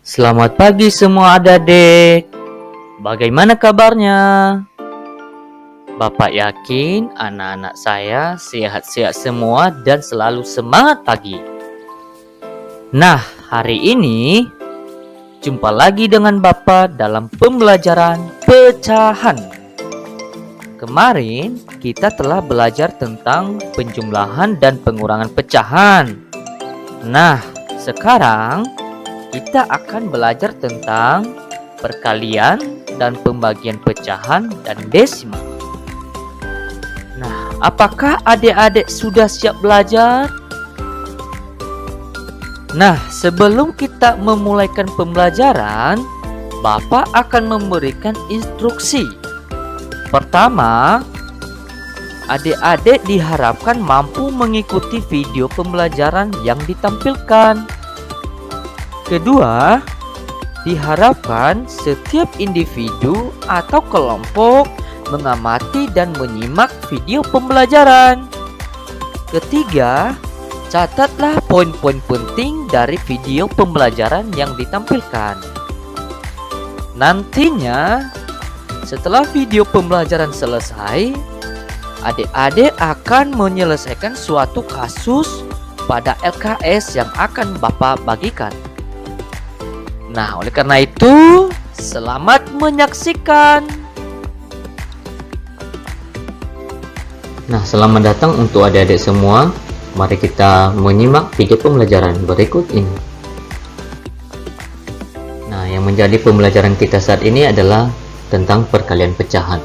Selamat pagi semua adik-adik. Bagaimana kabarnya? Bapak yakin anak-anak saya sehat-sehat semua dan selalu semangat pagi. Nah, hari ini jumpa lagi dengan Bapak dalam pembelajaran pecahan. Kemarin kita telah belajar tentang penjumlahan dan pengurangan pecahan. Nah, sekarang kita akan belajar tentang perkalian dan pembagian pecahan dan desimal. Nah, apakah adik-adik sudah siap belajar? Nah, sebelum kita memulaikan pembelajaran, Bapak akan memberikan instruksi. Pertama, adik-adik diharapkan mampu mengikuti video pembelajaran yang ditampilkan. Kedua, diharapkan setiap individu atau kelompok mengamati dan menyimak video pembelajaran. Ketiga, catatlah poin-poin penting dari video pembelajaran yang ditampilkan. Nantinya, setelah video pembelajaran selesai, adik-adik akan menyelesaikan suatu kasus pada LKS yang akan Bapak bagikan. Nah, oleh karena itu, selamat menyaksikan. Nah, selamat datang untuk adik-adik semua. Mari kita menyimak video pembelajaran berikut ini. Nah, yang menjadi pembelajaran kita saat ini adalah tentang perkalian pecahan.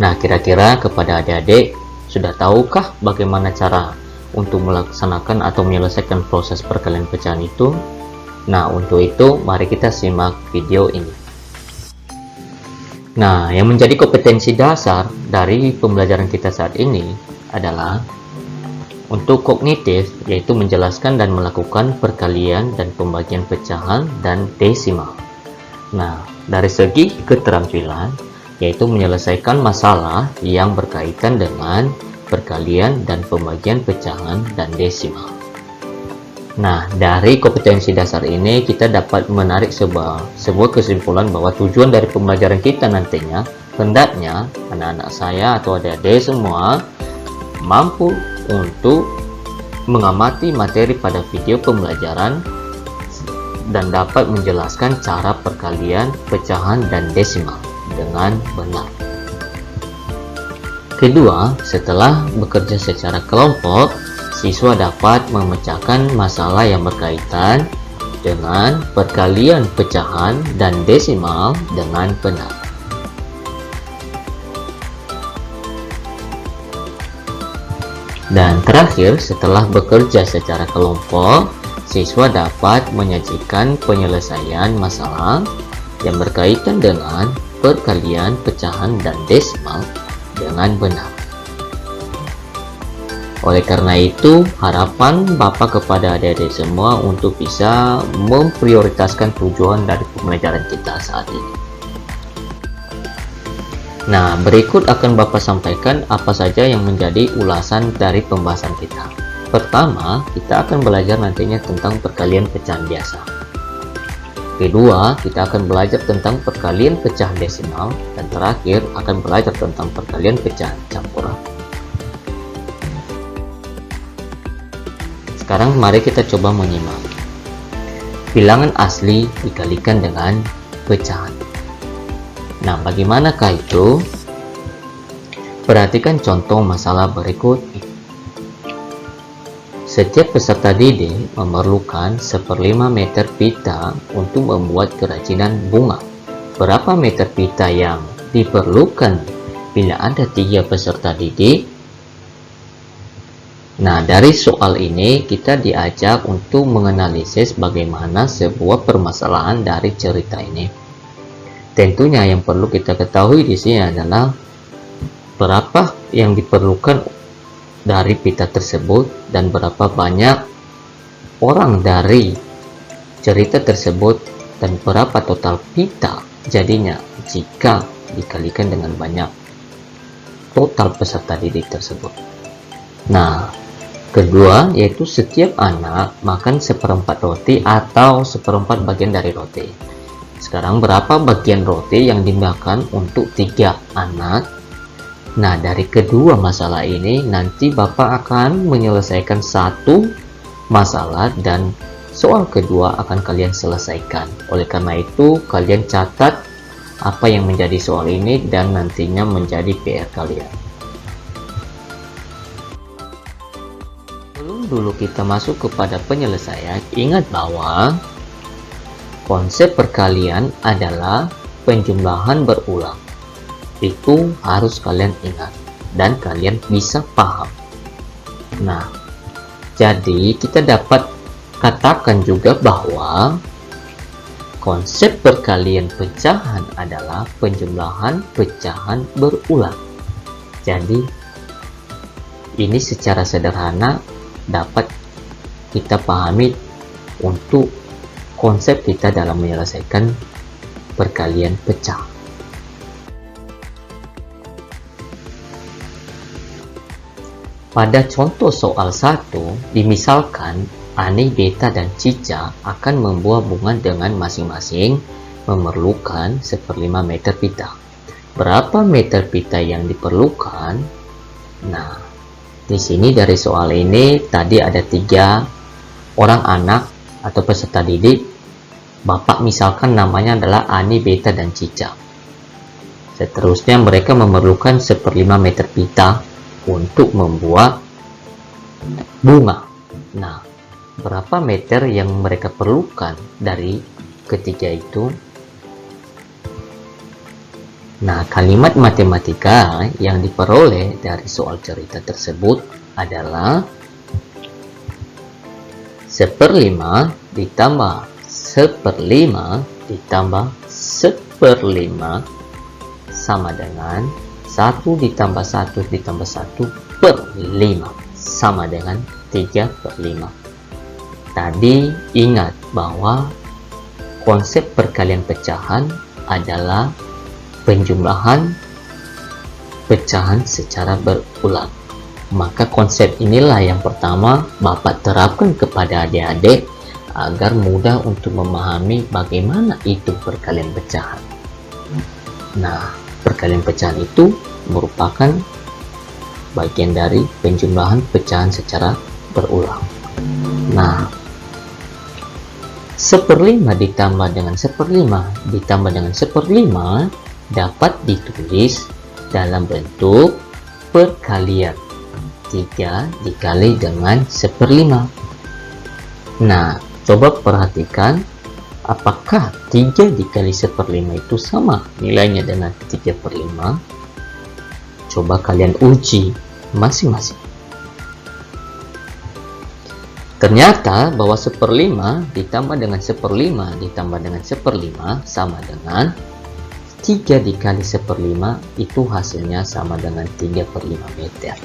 Nah, kira-kira kepada adik-adik sudah tahukah bagaimana cara untuk melaksanakan atau menyelesaikan proses perkalian pecahan itu? Nah, untuk itu mari kita simak video ini. Nah, yang menjadi kompetensi dasar dari pembelajaran kita saat ini adalah untuk kognitif, yaitu menjelaskan dan melakukan perkalian dan pembagian pecahan dan desimal. Nah, dari segi keterampilan, yaitu menyelesaikan masalah yang berkaitan dengan perkalian dan pembagian pecahan dan desimal. Nah, dari kompetensi dasar ini kita dapat menarik sebuah kesimpulan bahwa tujuan dari pembelajaran kita nantinya hendaknya anak-anak saya atau adik-adik semua mampu untuk mengamati materi pada video pembelajaran dan dapat menjelaskan cara perkalian, pecahan, dan desimal dengan benar. Kedua, setelah bekerja secara kelompok, siswa dapat memecahkan masalah yang berkaitan dengan perkalian, pecahan, dan desimal dengan benar. Dan terakhir, setelah bekerja secara kelompok, siswa dapat menyajikan penyelesaian masalah yang berkaitan dengan perkalian, pecahan, dan desimal dengan benar. Oleh karena itu, harapan Bapak kepada adik-adik semua untuk bisa memprioritaskan tujuan dari pembelajaran kita saat ini. Nah, berikut akan Bapak sampaikan apa saja yang menjadi ulasan dari pembahasan kita. Pertama, kita akan belajar nantinya tentang perkalian pecahan biasa. Kedua, kita akan belajar tentang perkalian pecahan desimal. Dan terakhir, akan belajar tentang perkalian pecahan campuran. Sekarang mari kita coba menyimak. Bilangan asli dikalikan dengan pecahan. Nah, bagaimanakah itu? Perhatikan contoh masalah berikut ini. Setiap peserta didik memerlukan 1/5 meter pita untuk membuat kerajinan bunga. Berapa meter pita yang diperlukan bila ada 3 peserta didik? Nah, dari soal ini kita diajak untuk menganalisis bagaimana sebuah permasalahan dari cerita ini. Tentunya yang perlu kita ketahui di sini adalah berapa yang diperlukan dari pita tersebut dan berapa banyak orang dari cerita tersebut dan berapa total pita jadinya jika dikalikan dengan banyak total peserta didik tersebut. Nah, kedua, yaitu setiap anak makan seperempat roti atau seperempat bagian dari roti. Sekarang berapa bagian roti yang dimakan untuk 3 anak? Nah, dari kedua masalah ini nanti Bapak akan menyelesaikan satu masalah dan soal kedua akan kalian selesaikan. Oleh karena itu, kalian catat apa yang menjadi soal ini dan nantinya menjadi PR kalian. Sebelum dulu kita masuk kepada penyelesaian, ingat bahwa konsep perkalian adalah penjumlahan berulang. Itu harus kalian ingat dan kalian bisa paham. Nah, jadi kita dapat katakan juga bahwa konsep perkalian pecahan adalah penjumlahan pecahan berulang. Jadi, ini secara sederhana dapat kita pahami untuk konsep kita dalam menyelesaikan perkalian pecah. Pada contoh soal 1, dimisalkan Ani, Beta, dan Cica akan membuah bunga dengan masing-masing memerlukan 1/5 meter pita. Berapa meter pita yang diperlukan? Nah, di sini dari soal ini tadi ada 3 orang anak atau peserta didik. Bapak misalkan namanya adalah Ani, Beta, dan Cica. Seterusnya mereka memerlukan 1/5 meter pita untuk membuat bunga. Nah, berapa meter yang mereka perlukan dari ketiga itu? Nah, kalimat matematika yang diperoleh dari soal cerita tersebut adalah 1/5 ditambah 1/5 ditambah 1/5 sama dengan 1 ditambah 1 ditambah 1/5 sama dengan 3/5. Tadi ingat bahwa konsep perkalian pecahan adalah penjumlahan pecahan secara berulang. Maka konsep inilah yang pertama Bapak terapkan kepada adik-adik agar mudah untuk memahami bagaimana itu perkalian pecahan. Nah, perkalian pecahan itu merupakan bagian dari penjumlahan pecahan secara berulang. Nah, 1/5 ditambah dengan 1/5 ditambah dengan 1/5 dapat ditulis dalam bentuk perkalian 3 dikali dengan 1/5. Nah, coba perhatikan apakah 3 dikali 1/5 itu sama nilainya dengan 3/5? Coba kalian uji masing-masing. Ternyata bahwa 1/5 ditambah dengan 1/5 ditambah dengan 1/5 sama dengan 3 dikali 1/5 itu hasilnya sama dengan 3/5 meter.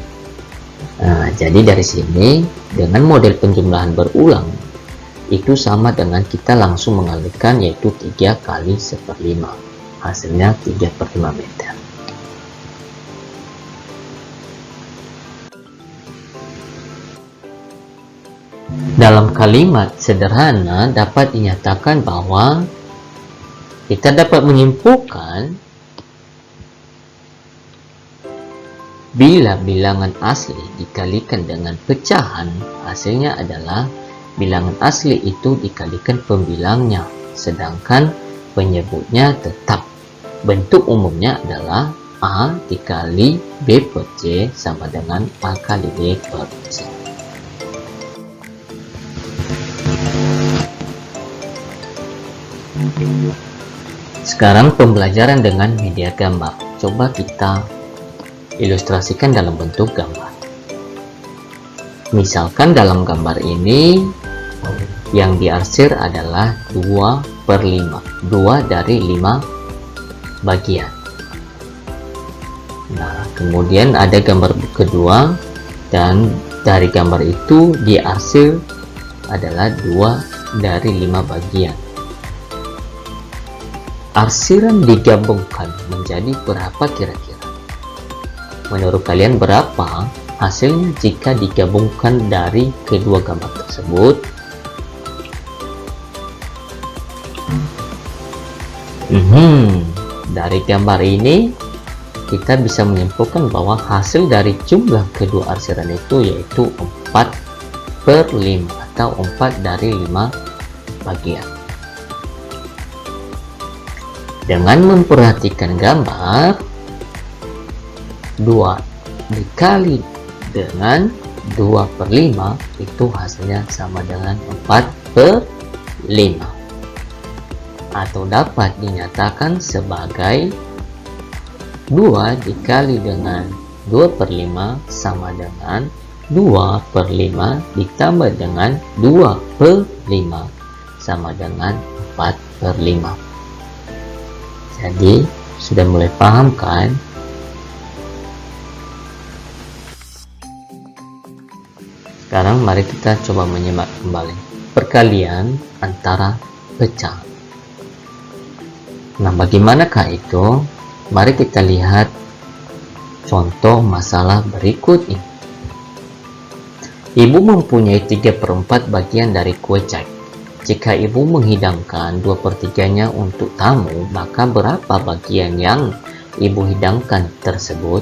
Nah, jadi dari sini dengan model penjumlahan berulang itu sama dengan kita langsung mengalihkan yaitu 3 kali 1/5 hasilnya 3/5 meter. Dalam kalimat sederhana dapat dinyatakan bahwa kita dapat menyimpulkan bila bilangan asli dikalikan dengan pecahan, hasilnya adalah bilangan asli itu dikalikan pembilangnya, sedangkan penyebutnya tetap. Bentuk umumnya adalah A dikali B per C sama dengan A kali B per C. Sekarang pembelajaran dengan media gambar. Coba kita ilustrasikan dalam bentuk gambar. Misalkan dalam gambar ini yang diarsir adalah 2/5, 2 dari 5 bagian. Nah, kemudian ada gambar kedua dan dari gambar itu diarsir adalah 2 dari 5 bagian. Arsiran digabungkan menjadi berapa kira-kira? Menurut kalian berapa hasilnya jika digabungkan dari kedua gambar tersebut. Dari gambar ini kita bisa menyimpulkan bahwa hasil dari jumlah kedua arsiran itu yaitu 4/5 atau 4 dari 5 bagian. Dengan memperhatikan gambar, 2 dikali dengan 2/5 itu hasilnya sama dengan 4/5, atau dapat dinyatakan sebagai 2 dikali dengan 2/5 sama dengan 2/5 ditambah dengan 2/5 sama dengan 4/5. Jadi sudah mulai paham kan? Sekarang mari kita coba menyimak kembali perkalian antara pecahan. Nah, bagaimanakah itu? Mari kita lihat contoh masalah berikut ini. Ibu mempunyai 3/4 bagian dari kue cake. Jika ibu menghidangkan 2/3-nya untuk tamu, maka berapa bagian yang ibu hidangkan tersebut?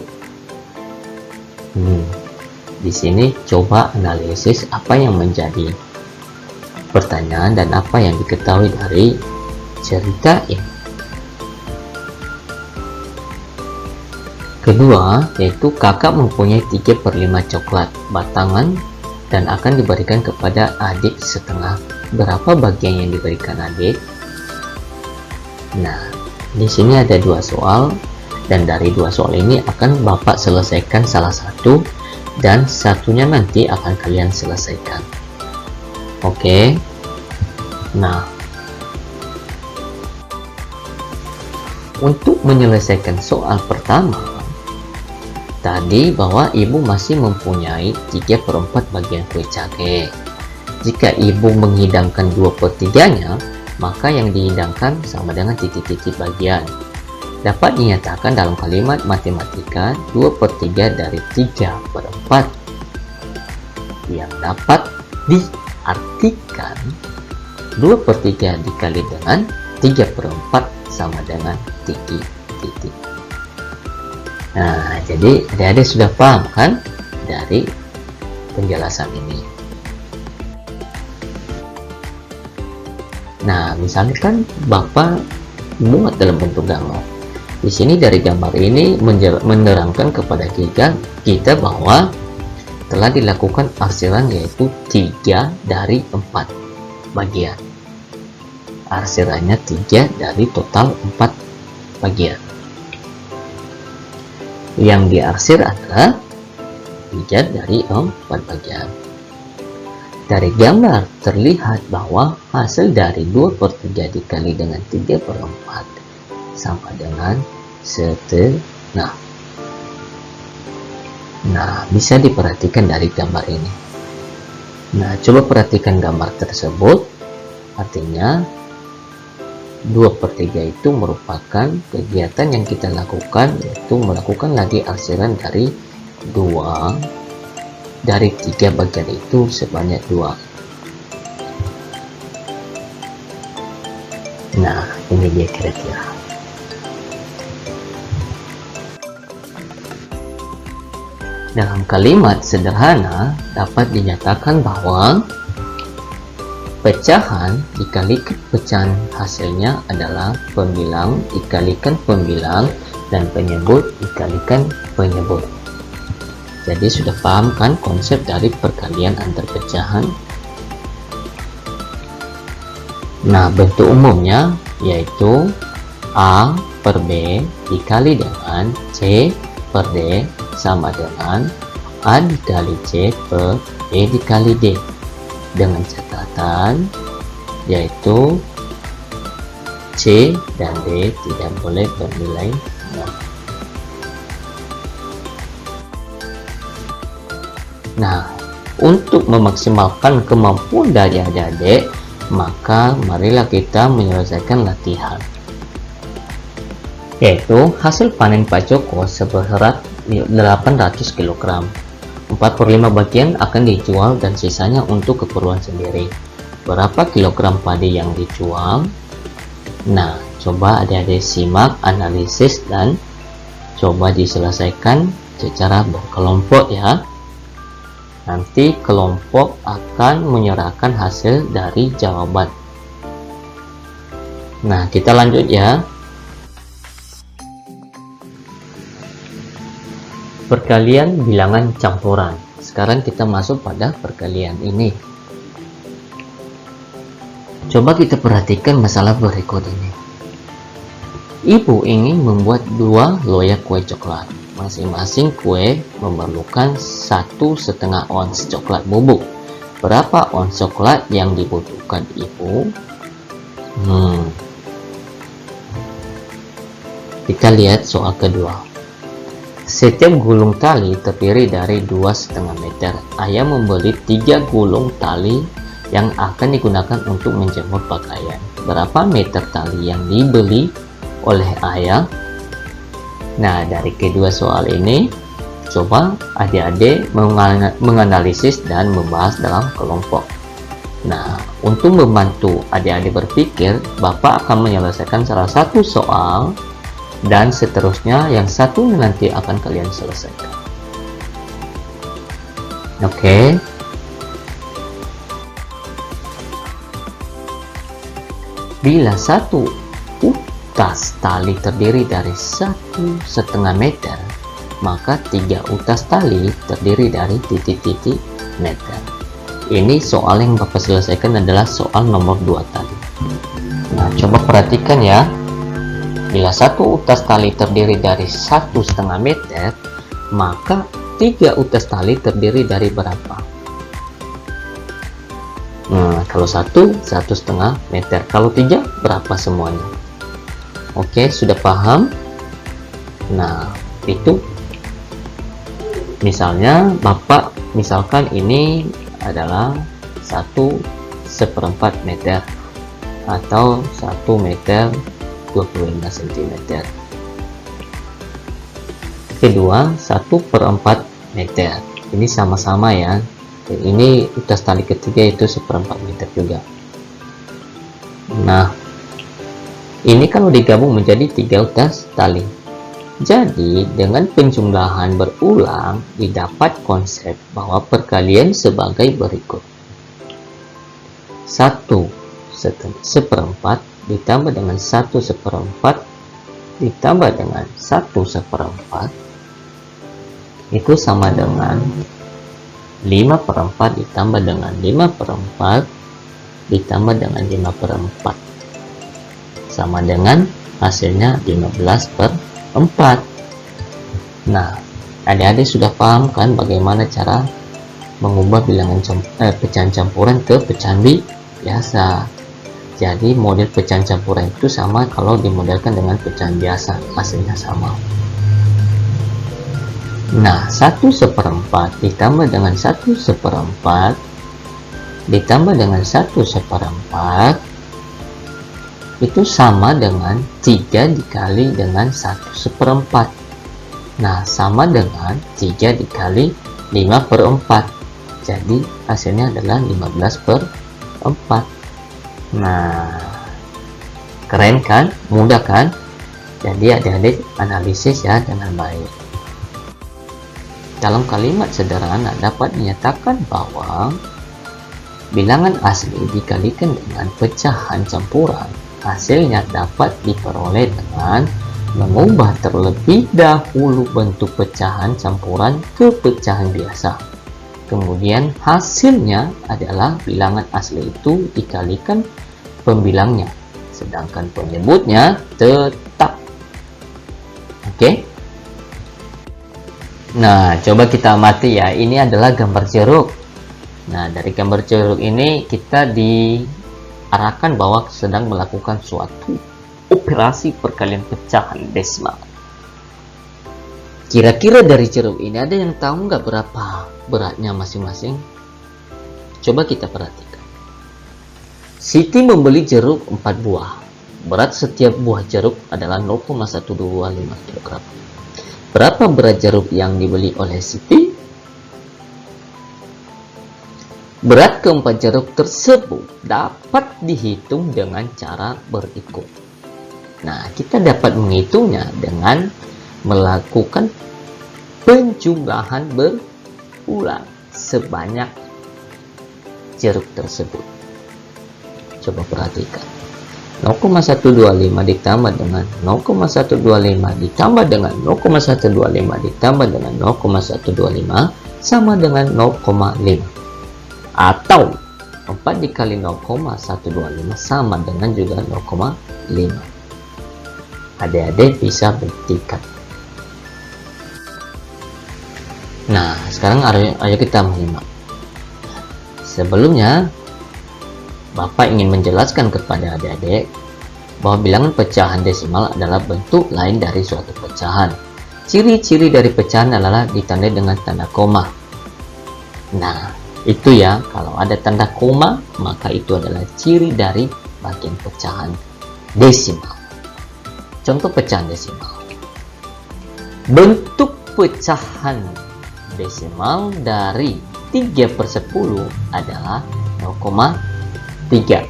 Di sini coba analisis apa yang menjadi pertanyaan dan apa yang diketahui dari cerita ini. Kedua, yaitu kakak mempunyai 3/5 coklat batangan dan akan diberikan kepada adik setengah. Berapa bagian yang diberikan adik? Nah, di sini ada 2 soal, dan dari 2 soal ini akan Bapak selesaikan salah satu, dan satunya nanti akan kalian selesaikan. Oke. Nah, untuk menyelesaikan soal pertama, tadi bahwa ibu masih mempunyai 3/4 bagian kue cake. Jika ibu menghidangkan 2/3-nya, maka yang dihidangkan sama dengan titik-titik bagian. Dapat dinyatakan dalam kalimat matematika 2/3 dari 3/4 yang dapat diartikan 2/3 dikali dengan 3/4 sama dengan titik-titik. Nah, jadi adik-adik sudah paham kan dari penjelasan ini. Nah, misalkan Bapak buat dalam bentuk gambar. Di sini dari gambar ini menerangkan kepada kita bahwa telah dilakukan arsiran yaitu 3 dari 4 bagian. Arsirannya 3 dari total 4 bagian. Yang diarsir adalah 3 dari 4 bagian. Dari gambar terlihat bahwa hasil dari 2/3 dikali dengan 3/4 sama dengan setengah. Nah, bisa diperhatikan dari gambar ini. Nah, coba perhatikan gambar tersebut. Artinya 2/3 itu merupakan kegiatan yang kita lakukan, yaitu melakukan lagi arsiran dari 2 dari 3 bagian itu sebanyak 2. Nah, ini dia kira-kira. Dalam kalimat sederhana dapat dinyatakan bahwa pecahan dikalikan pecahan hasilnya adalah pembilang dikalikan pembilang dan penyebut dikalikan penyebut. Jadi sudah paham kan konsep dari perkalian antar pecahan? Nah, bentuk umumnya yaitu A per B dikali dengan C per D sama dengan A dikali C per B dikali D, dengan catatan yaitu C dan D tidak boleh bernilai 0. Nah, untuk memaksimalkan kemampuan dari adik-adik, maka marilah kita menyelesaikan latihan, yaitu hasil panen Pak Joko seberat 800 kg. 4/5 bagian akan dijual dan sisanya untuk keperluan sendiri. Berapa kilogram padi yang dijual? Nah, coba adik-adik simak analisis dan coba diselesaikan secara berkelompok ya. Nanti kelompok akan menyerahkan hasil dari jawaban. Nah, kita lanjut ya. Perkalian bilangan campuran. Sekarang kita masuk pada perkalian ini. Coba kita perhatikan masalah berikut ini. Ibu ingin membuat 2 loyak kue coklat. Masing-masing kue memerlukan 1,5 ons coklat bubuk. Berapa ons coklat yang dibutuhkan ibu? Kita lihat soal kedua. Setiap gulung tali terdiri dari 2,5 meter. Ayah membeli 3 gulung tali yang akan digunakan untuk menjemur pakaian. Berapa meter tali yang dibeli oleh ayah? Nah, dari kedua soal ini, coba adik-adik menganalisis dan membahas dalam kelompok. Nah, untuk membantu adik-adik berpikir, Bapak akan menyelesaikan salah satu soal dan seterusnya yang satunya nanti akan kalian selesaikan. Oke. Bila satu utas tali terdiri dari 1,5 meter, maka 3 utas tali terdiri dari titik-titik meter. Ini soal yang Bapak selesaikan adalah soal nomor 2 tadi. Nah, coba perhatikan ya. Bila satu utas tali terdiri dari 1,5 meter, maka 3 utas tali terdiri dari berapa? Nah, kalau 1,5 meter. Kalau 3, berapa semuanya? Oke, sudah paham? Nah, itu misalnya Bapak, misalkan ini adalah 1/4 meter atau 1 meter 25 cm. Kedua, 1/4 meter. Ini sama-sama ya. Ini utas tali ketiga itu 1/4 meter juga. Nah, ini kalau digabung menjadi 3 utas tali. Jadi, dengan penjumlahan berulang, didapat konsep bahwa perkalian sebagai berikut. 1/4 ditambah dengan 1/4 ditambah dengan 1/4 itu sama dengan 5/4 ditambah dengan 5/4 ditambah dengan 5/4 sama dengan hasilnya 15/4. Nah, adik-adik sudah paham kan bagaimana cara mengubah bilangan pecahan campuran ke pecahan biasa. Jadi model pecahan campuran itu sama kalau dimodelkan dengan pecahan biasa, hasilnya sama. Nah, 1/4 ditambah dengan 1/4 ditambah dengan 1/4 itu sama dengan 3 dikali dengan 1/4. Nah, sama dengan 3 dikali 5/4. Jadi hasilnya adalah 15/4. Nah, keren kan? Mudah kan? Jadi adik-adik analisis ya dengan baik. Dalam kalimat sederhana dapat menyatakan bahwa bilangan asli dikalikan dengan pecahan campuran, hasilnya dapat diperoleh dengan mengubah terlebih dahulu bentuk pecahan campuran ke pecahan biasa. Kemudian hasilnya adalah bilangan asli itu dikalikan pembilangnya, sedangkan penyebutnya tetap. Oke? Nah, coba kita amati ya. Ini adalah gambar jeruk. Nah, dari gambar jeruk ini kita diarahkan bahwa sedang melakukan suatu operasi perkalian pecahan desimal. Kira-kira dari jeruk ini ada yang tahu nggak berapa beratnya masing-masing? Coba kita perhatikan. Siti membeli jeruk 4 buah. Berat setiap buah jeruk adalah 0,125 kg. Berapa berat jeruk yang dibeli oleh Siti? Berat keempat jeruk tersebut dapat dihitung dengan cara berikut. Nah, kita dapat menghitungnya dengan melakukan penjumlahan berulang sebanyak jeruk tersebut. Coba perhatikan. 0,125 ditambah dengan 0,125 ditambah dengan 0,125 ditambah dengan 0,125 sama dengan 0,5. Atau 4 dikali 0,125 sama dengan juga 0,5. Adik-adik bisa buktikan. Nah, sekarang ayo kita menyimak. Sebelumnya, Bapak ingin menjelaskan kepada adik-adik bahwa bilangan pecahan desimal adalah bentuk lain dari suatu pecahan. Ciri-ciri dari pecahan adalah ditandai dengan tanda koma. Nah, itu ya, kalau ada tanda koma, maka itu adalah ciri dari bagian pecahan desimal. Contoh pecahan desimal. Bentuk pecahan desimal dari 3/10 adalah 0,3.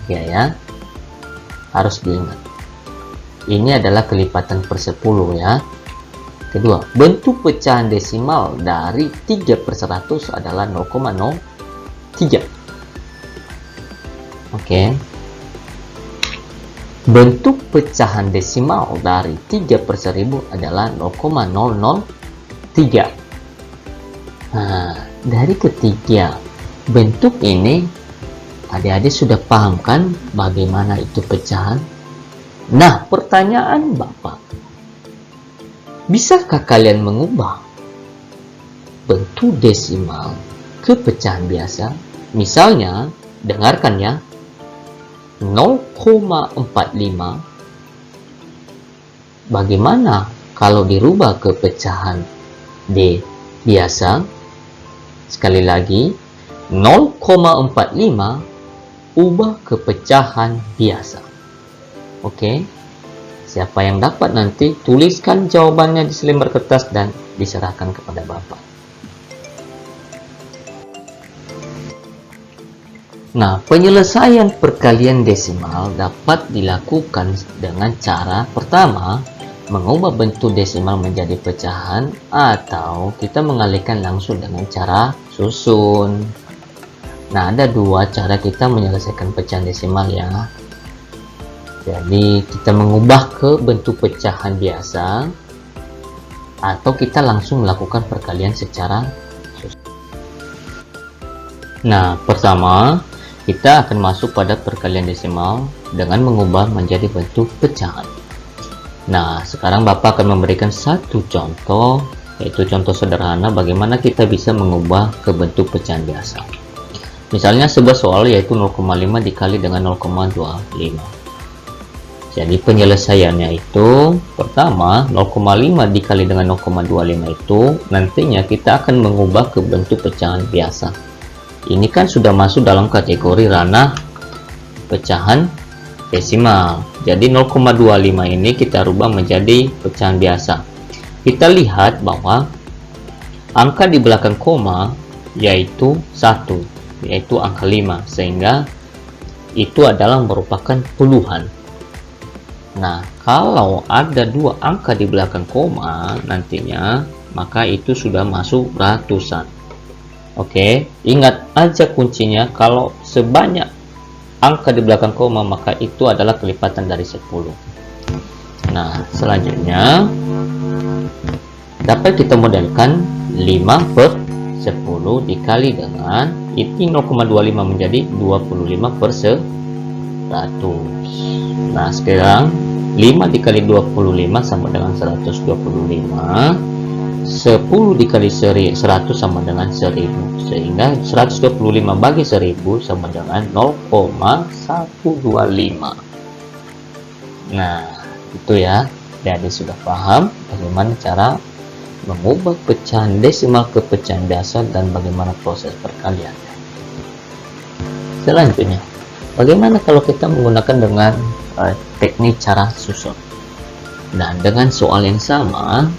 Ya, harus diingat. Ini adalah kelipatan per 10 ya. Kedua, bentuk pecahan desimal dari 3/100 adalah 0,03. Oke. Bentuk pecahan desimal dari 3/1000 adalah 0,003. Nah, dari ketiga bentuk ini, adik-adik sudah paham kan bagaimana itu pecahan? Nah, pertanyaan Bapak, bisakah kalian mengubah bentuk desimal ke pecahan biasa? Misalnya, dengarkan ya, 0,45. Bagaimana kalau dirubah ke pecahan D biasa? Sekali lagi, 0,45 ubah ke pecahan biasa. Oke? Siapa yang dapat nanti tuliskan jawabannya di selembar kertas dan diserahkan kepada Bapak. Nah, penyelesaian perkalian desimal dapat dilakukan dengan cara pertama, mengubah bentuk desimal menjadi pecahan, atau kita mengalihkan langsung dengan cara susun. Nah, ada dua cara kita menyelesaikan pecahan desimal ya. Jadi kita mengubah ke bentuk pecahan biasa, atau kita langsung melakukan perkalian secara susun. Nah, pertama kita akan masuk pada perkalian desimal dengan mengubah menjadi bentuk pecahan. Nah, sekarang Bapak akan memberikan satu contoh, yaitu contoh sederhana bagaimana kita bisa mengubah ke bentuk pecahan biasa. Misalnya sebuah soal yaitu 0,5 dikali dengan 0,25. Jadi penyelesaiannya itu pertama 0,5 dikali dengan 0,25 itu nantinya kita akan mengubah ke bentuk pecahan biasa. Ini kan sudah masuk dalam kategori ranah pecahan desimal. Jadi 0,25 ini kita rubah menjadi pecahan biasa. Kita lihat bahwa angka di belakang koma yaitu 1, yaitu angka 5, sehingga itu adalah merupakan puluhan. Nah, kalau ada dua angka di belakang koma nantinya, maka itu sudah masuk ratusan. Oke, ingat aja kuncinya, kalau sebanyak angka di belakang koma maka itu adalah kelipatan dari 10. Nah, selanjutnya dapat kita modelkan 5/10 dikali dengan ini 0,25 menjadi 25/100. Nah, sekarang 5 dikali 25 sama dengan 125. 10 dikali 100 sama dengan 1000, sehingga 125 bagi 1000 sama dengan 0,125. Nah, itu ya. Jadi sudah paham bagaimana cara mengubah pecahan desimal ke pecahan biasa dan bagaimana proses perkaliannya. Selanjutnya, bagaimana kalau kita menggunakan dengan teknik cara susun? Nah, dengan soal yang sama,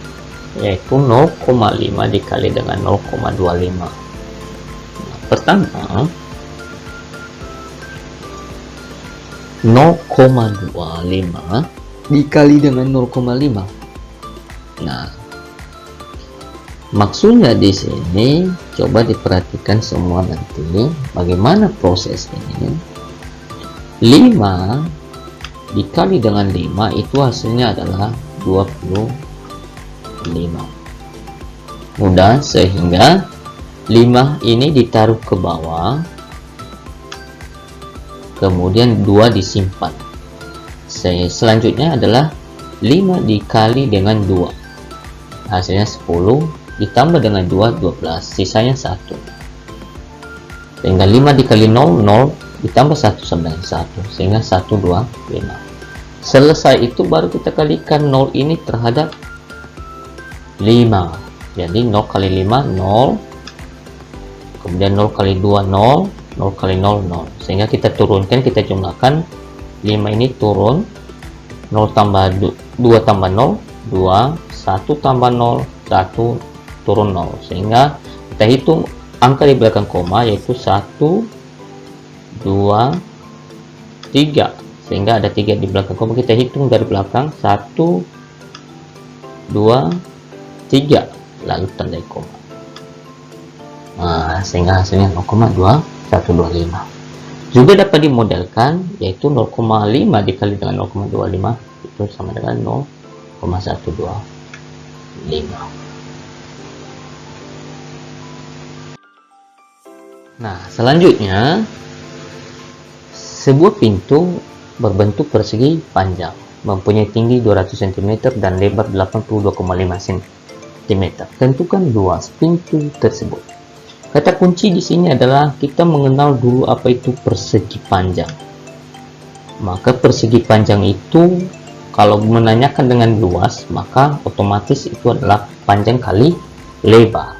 yaitu 0,5 dikali dengan 0,25. Pertama, 0,25 dikali dengan 0,5. Nah, maksudnya di sini coba diperhatikan semua nanti bagaimana proses ini. 5 dikali dengan 5 itu hasilnya adalah 25. Mudah, sehingga 5 ini ditaruh ke bawah, kemudian 2 disimpan. Selanjutnya adalah 5 dikali dengan 2, hasilnya 10, ditambah dengan 2, 12, sisanya 1. Sehingga 5 dikali 0, 0, ditambah 1 sama dengan 1, sehingga 1, 2, 5. Selesai itu baru kita kalikan 0 ini terhadap 5. Jadi 0 kali 5, 0, kemudian 0 kali 2, 0, 0 kali 0, 0. Sehingga kita turunkan, kita jumlahkan 5 ini turun, 0 tambah 2 tambah 0, 2, 1 tambah 0, 1, turun 0. Sehingga kita hitung angka di belakang koma, yaitu 1, 2, 3. Sehingga ada 3 di belakang koma, kita hitung dari belakang, 1, 2, 3, lalu tandai koma. Nah, sehingga hasilnya 0,2125. Juga dapat dimodelkan, yaitu 0,5 dikali dengan 0,25 itu sama dengan 0,125. Nah, selanjutnya sebuah pintu berbentuk persegi panjang, mempunyai tinggi 200 cm dan lebar 82,5 cm. Tentukan luas pintu tersebut. Kata kunci di sini adalah kita mengenal dulu apa itu persegi panjang. Maka persegi panjang itu kalau menanyakan dengan luas, maka otomatis itu adalah panjang kali lebar.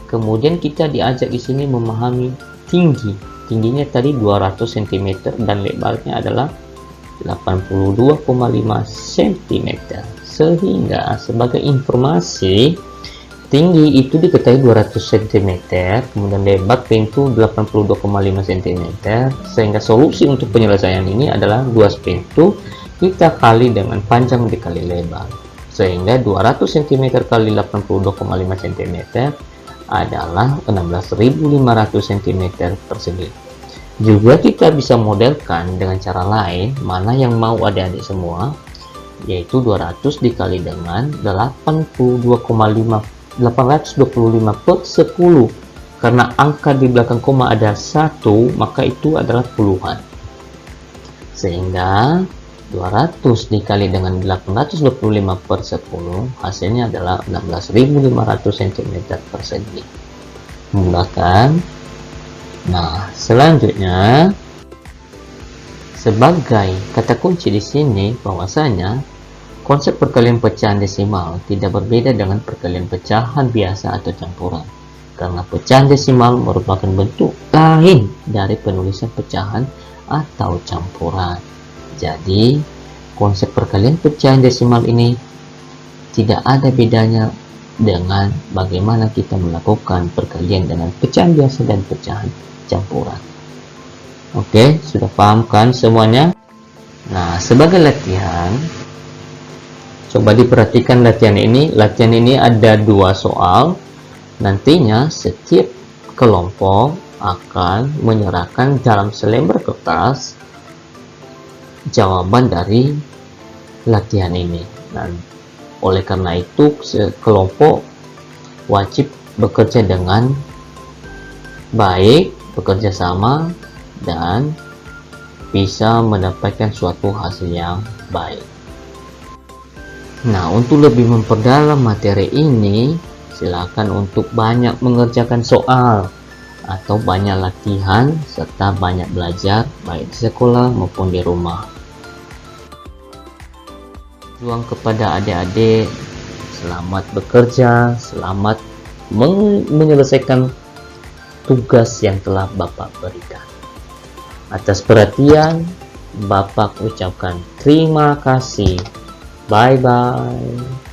Kemudian kita diajak di sini memahami tinggi. Tingginya tadi 200 cm dan lebarnya adalah 82,5 cm. Sehingga sebagai informasi, tinggi itu diketahui 200 cm, kemudian lebar pintu 82,5 cm. Sehingga solusi untuk penyelesaian ini adalah luas pintu kita kali dengan panjang dikali lebar. Sehingga 200 cm kali 82,5 cm adalah 16.500 cm persegi. Juga kita bisa modelkan dengan cara lain, mana yang mau adik-adik semua, yaitu 200 dikali dengan 825 per 10. Karena angka di belakang koma ada 1, maka itu adalah puluhan. Sehingga 200 dikali dengan 825 per 10 hasilnya adalah 16.500 cm persegi. Mudah kan? Nah, selanjutnya sebagai kata kunci di sini bahwasanya konsep perkalian pecahan desimal tidak berbeda dengan perkalian pecahan biasa atau campuran. Karena pecahan desimal merupakan bentuk lain dari penulisan pecahan atau campuran. Jadi, konsep perkalian pecahan desimal ini tidak ada bedanya dengan bagaimana kita melakukan perkalian dengan pecahan biasa dan pecahan campuran. Oke, sudah paham kan semuanya? Nah, sebagai latihan, coba diperhatikan latihan ini. Latihan ini ada 2 soal. Nantinya setiap kelompok akan menyerahkan dalam selembar kertas jawaban dari latihan ini. Dan oleh karena itu kelompok wajib bekerja dengan baik, bekerja sama, dan bisa mendapatkan suatu hasil yang baik. Nah, untuk lebih memperdalam materi ini, silakan untuk banyak mengerjakan soal atau banyak latihan serta banyak belajar baik di sekolah maupun di rumah. Juang kepada adik-adik, selamat bekerja, selamat menyelesaikan tugas yang telah Bapak berikan. Atas perhatian, Bapak ucapkan terima kasih. Bye-bye.